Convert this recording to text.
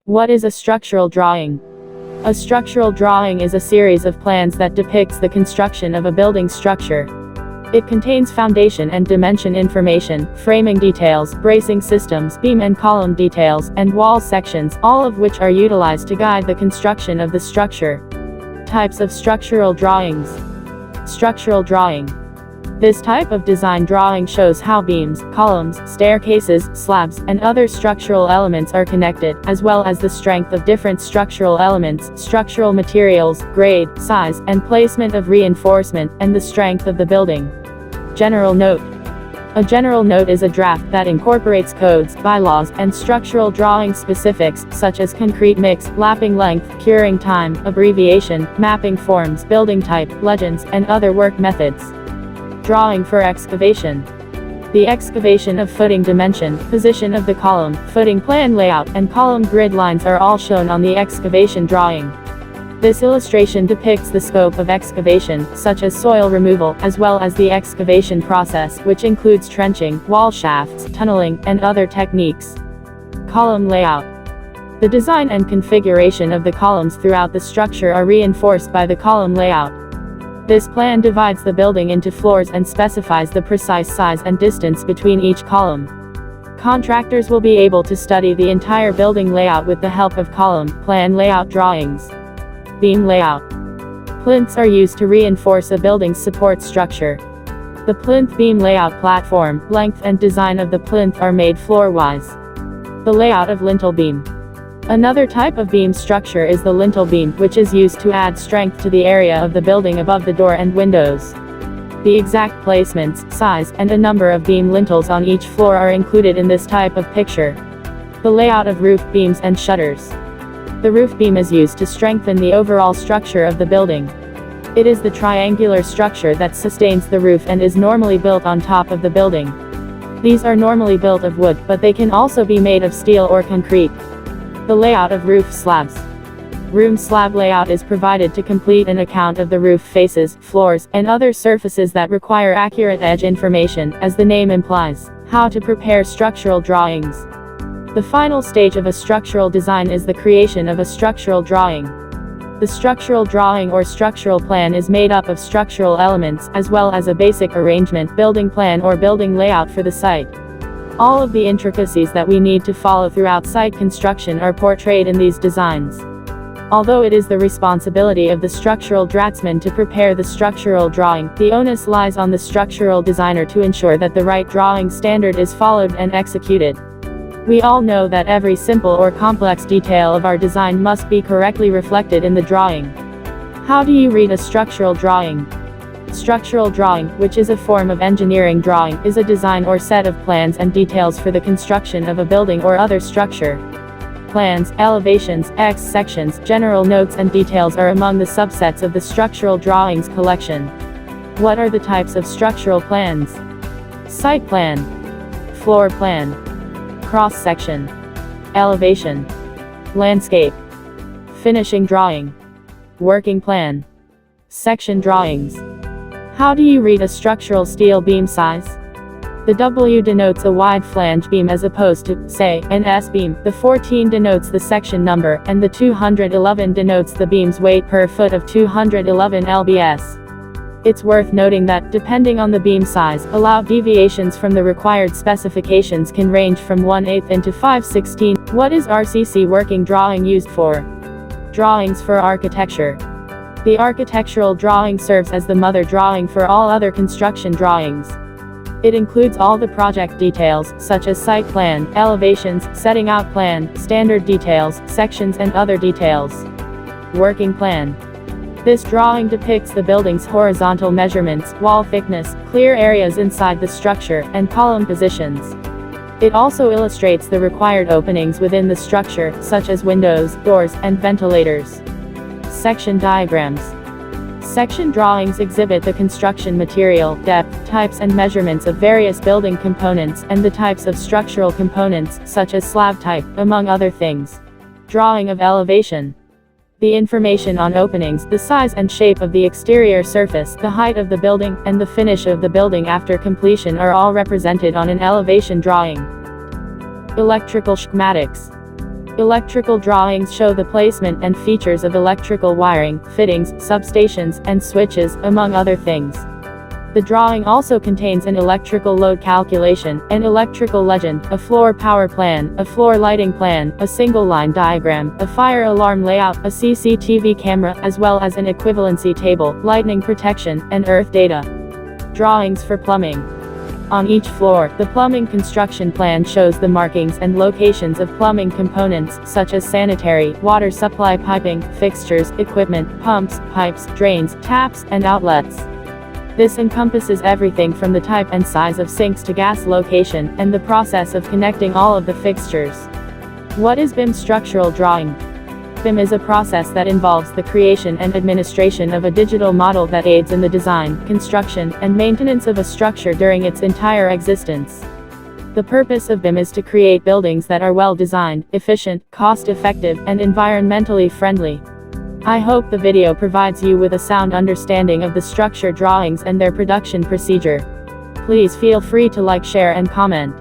What is a structural drawing? A structural drawing is a series of plans that depicts the construction of a building structure. It contains foundation and dimension information, framing details, bracing systems, beam and column details, and wall sections, all of which are utilized to guide the construction of the structure. Types of structural drawings. Structural drawing. This type of design drawing shows how beams, columns, staircases, slabs, and other structural elements are connected, as well as the strength of different structural elements, structural materials, grade, size, and placement of reinforcement, and the strength of the building. General note. A general note is a draft that incorporates codes, bylaws, and structural drawing specifics, such as concrete mix, lapping length, curing time, abbreviation, mapping forms, building type, legends, and other work methods. Drawing for excavation. The excavation of footing dimension, position of the column, footing plan layout, and column grid lines are all shown on the excavation drawing. This illustration depicts the scope of excavation, such as soil removal, as well as the excavation process, which includes trenching, wall shafts, tunneling, and other techniques. Column layout. The design and configuration of the columns throughout the structure are reinforced by the column layout. This plan divides the building into floors and specifies the precise size and distance between each column. Contractors will be able to study the entire building layout with the help of column plan layout drawings. Beam layout. Plinths are used to reinforce a building's support structure. The plinth beam layout platform, length and design of the plinth are made floor-wise. The layout of lintel beam. Another type of beam structure is the lintel beam, which is used to add strength to the area of the building above the door and windows. The exact placements, size, and a number of beam lintels on each floor are included in this type of picture. The layout of roof beams and shutters. The roof beam is used to strengthen the overall structure of the building. It is the triangular structure that sustains the roof and is normally built on top of the building. These are normally built of wood, but they can also be made of steel or concrete. The layout of roof slabs. Room slab layout is provided to complete an account of the roof faces, floors, and other surfaces that require accurate edge information, as the name implies. How to prepare structural drawings. The final stage of a structural design is the creation of a structural drawing. The structural drawing or structural plan is made up of structural elements, as well as a basic arrangement, building plan or building layout for the site. All of the intricacies that we need to follow throughout site construction are portrayed in these designs. Although it is the responsibility of the structural draftsman to prepare the structural drawing, the onus lies on the structural designer to ensure that the right drawing standard is followed and executed. We all know that every simple or complex detail of our design must be correctly reflected in the drawing. How do you read a structural drawing? Structural drawing, which is a form of engineering drawing, is a design or set of plans and details for the construction of a building or other structure. Plans, elevations, sections, general notes and details are among the subsets of the structural drawings collection. What are the types of structural plans? Site plan, floor plan, cross-section, elevation, landscape, finishing drawing, working plan, section drawings. How do you read a structural steel beam size? The W denotes a wide flange beam as opposed to, say, an S-beam, the 14 denotes the section number, and the 211 denotes the beam's weight per foot of 211 lbs. It's worth noting that, depending on the beam size, allowed deviations from the required specifications can range from 1/8 into 5/16. What is RCC working drawing used for? Drawings for architecture. The architectural drawing serves as the mother drawing for all other construction drawings. It includes all the project details, such as site plan, elevations, setting out plan, standard details, sections and other details. Working plan. This drawing depicts the building's horizontal measurements, wall thickness, clear areas inside the structure, and column positions. It also illustrates the required openings within the structure, such as windows, doors, and ventilators. Section diagrams. Section drawings exhibit the construction material, depth, types and measurements of various building components, and the types of structural components, such as slab type, among other things. Drawing of elevation. The information on openings, the size and shape of the exterior surface, the height of the building, and the finish of the building after completion are all represented on an elevation drawing. Electrical schematics. Electrical drawings show the placement and features of electrical wiring, fittings, substations, and switches, among other things. The drawing also contains an electrical load calculation, an electrical legend, a floor power plan, a floor lighting plan, a single line diagram, a fire alarm layout, a CCTV camera, as well as an equivalency table, lightning protection, and earth data. Drawings for plumbing. On each floor, the plumbing construction plan shows the markings and locations of plumbing components, such as sanitary, water supply piping, fixtures, equipment, pumps, pipes, drains, taps, and outlets. This encompasses everything from the type and size of sinks to gas location, and the process of connecting all of the fixtures. What is BIM structural drawing? BIM is a process that involves the creation and administration of a digital model that aids in the design, construction, and maintenance of a structure during its entire existence. The purpose of BIM is to create buildings that are well designed, efficient, cost-effective, and environmentally friendly. I hope the video provides you with a sound understanding of the structure drawings and their production procedure. Please feel free to like, share, and comment.